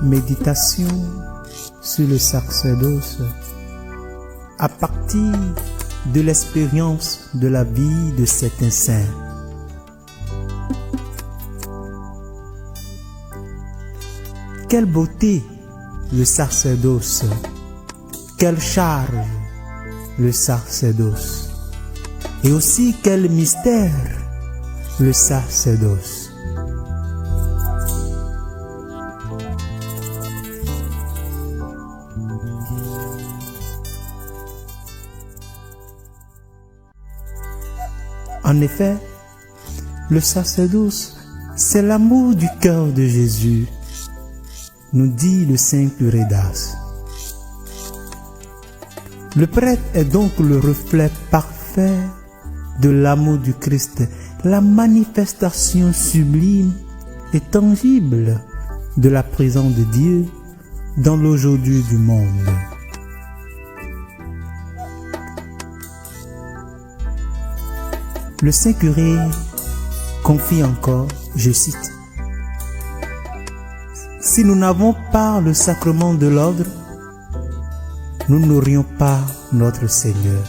Méditation sur le sacerdoce à partir de l'expérience de la vie de certains saints. Quelle beauté le sacerdoce, quelle charge le sacerdoce, et aussi quel mystère le sacerdoce. En effet, le sacerdoce, c'est l'amour du cœur de Jésus, nous dit le saint curé d'Ars. Le prêtre est donc le reflet parfait de l'amour du Christ, la manifestation sublime et tangible de la présence de Dieu dans l'aujourd'hui du monde. Le saint curé confie encore, je cite, « Si nous n'avons pas le sacrement de l'ordre, nous n'aurions pas notre Seigneur. »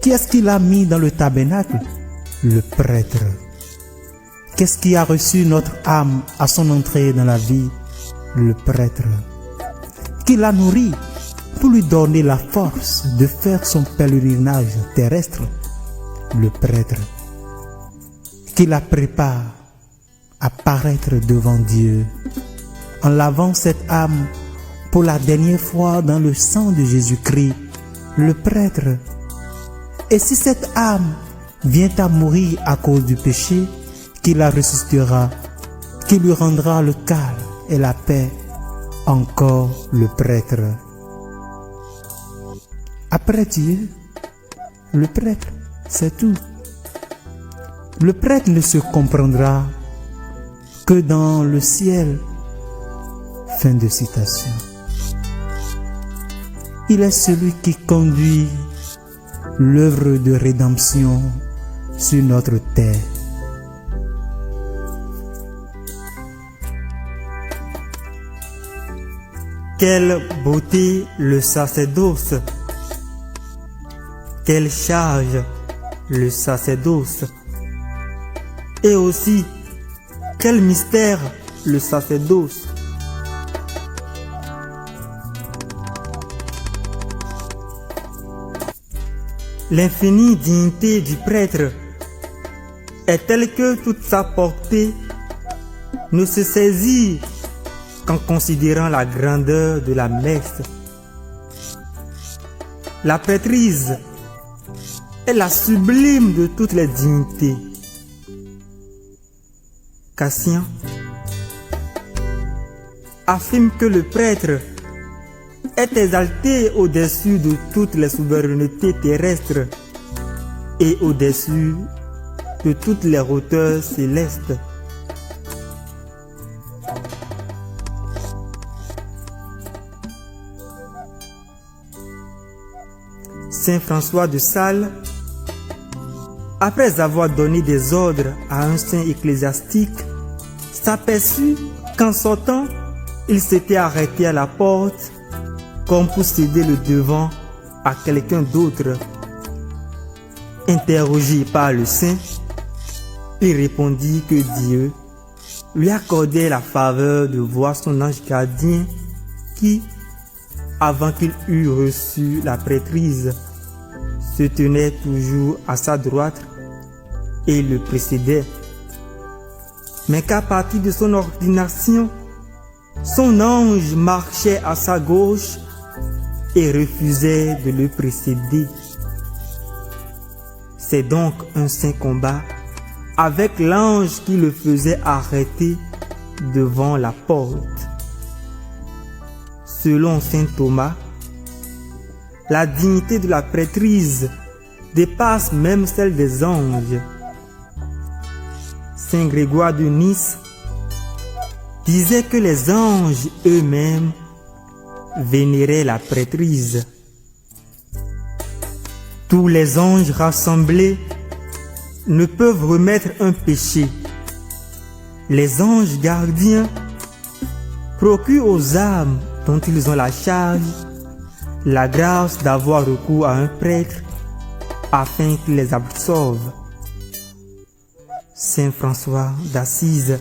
Qui est-ce qu'il a mis dans le tabernacle? Le prêtre. Qu'est-ce qui a reçu notre âme à son entrée dans la vie? Le prêtre. Qui l'a nourri pour lui donner la force de faire son pèlerinage terrestre? Le prêtre. Qui la prépare à paraître devant Dieu en lavant cette âme pour la dernière fois dans le sang de Jésus-Christ? Le prêtre. Et si cette âme vient à mourir à cause du péché, qui la ressuscitera, qui lui rendra le calme et la paix? Encore le prêtre. Après Dieu, le prêtre, c'est tout. Le prêtre ne se comprendra que dans le ciel. Fin de citation. Il est celui qui conduit l'œuvre de rédemption sur notre terre. Quelle beauté le sacerdoce! Quelle charge le sacerdoce! Et aussi, quel mystère le sacerdoce! L'infinie dignité du prêtre est telle que toute sa portée ne se saisit qu'en considérant la grandeur de la messe. La prêtrise est la sublime de toutes les dignités. Cassien affirme que le prêtre est exalté au-dessus de toutes les souverainetés terrestres et au-dessus de toutes les hauteurs célestes. Saint François de Sales, après avoir donné des ordres à un saint ecclésiastique, s'aperçut qu'en sortant, il s'était arrêté à la porte comme pour céder le devant à quelqu'un d'autre. Interrogé par le saint, il répondit que Dieu lui accordait la faveur de voir son ange gardien qui, avant qu'il eût reçu la prêtrise, se tenait toujours à sa droite et le précédait, mais qu'à partir de son ordination, son ange marchait à sa gauche et refusait de le précéder. C'est donc un saint combat avec l'ange qui le faisait arrêter devant la porte. Selon saint Thomas, la dignité de la prêtrise dépasse même celle des anges. Saint Grégoire de Nice disait que les anges eux-mêmes vénérait la prêtrise. Tous les anges rassemblés ne peuvent remettre un péché. Les anges gardiens procurent aux âmes dont ils ont la charge la grâce d'avoir recours à un prêtre afin qu'il les absolve. Saint François d'Assise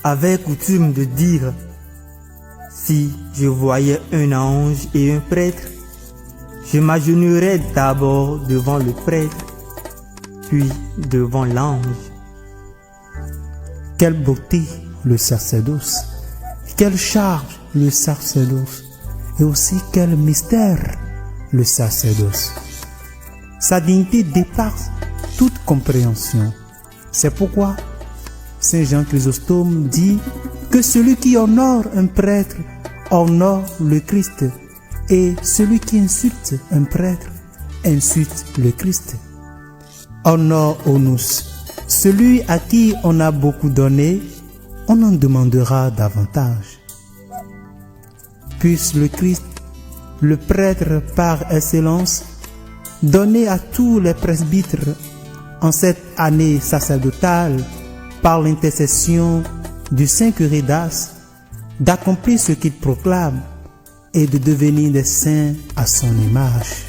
avait coutume de dire: si je voyais un ange et un prêtre, je m'agenouillerais d'abord devant le prêtre, puis devant l'ange. Quelle beauté le sacerdoce, quelle charge le sacerdoce, et aussi quel mystère le sacerdoce. Sa dignité dépasse toute compréhension. C'est pourquoi Saint Jean Chrysostome dit que celui qui honore un prêtre honore le Christ, et celui qui insulte un prêtre insulte le Christ. Honore-onus, celui à qui on a beaucoup donné, on en demandera davantage. Puisse le Christ, le prêtre par excellence, donner à tous les presbytres en cette année sacerdotale, par l'intercession du Saint Curé d'Ars, d'accomplir ce qu'il proclame et de devenir des saints à son image.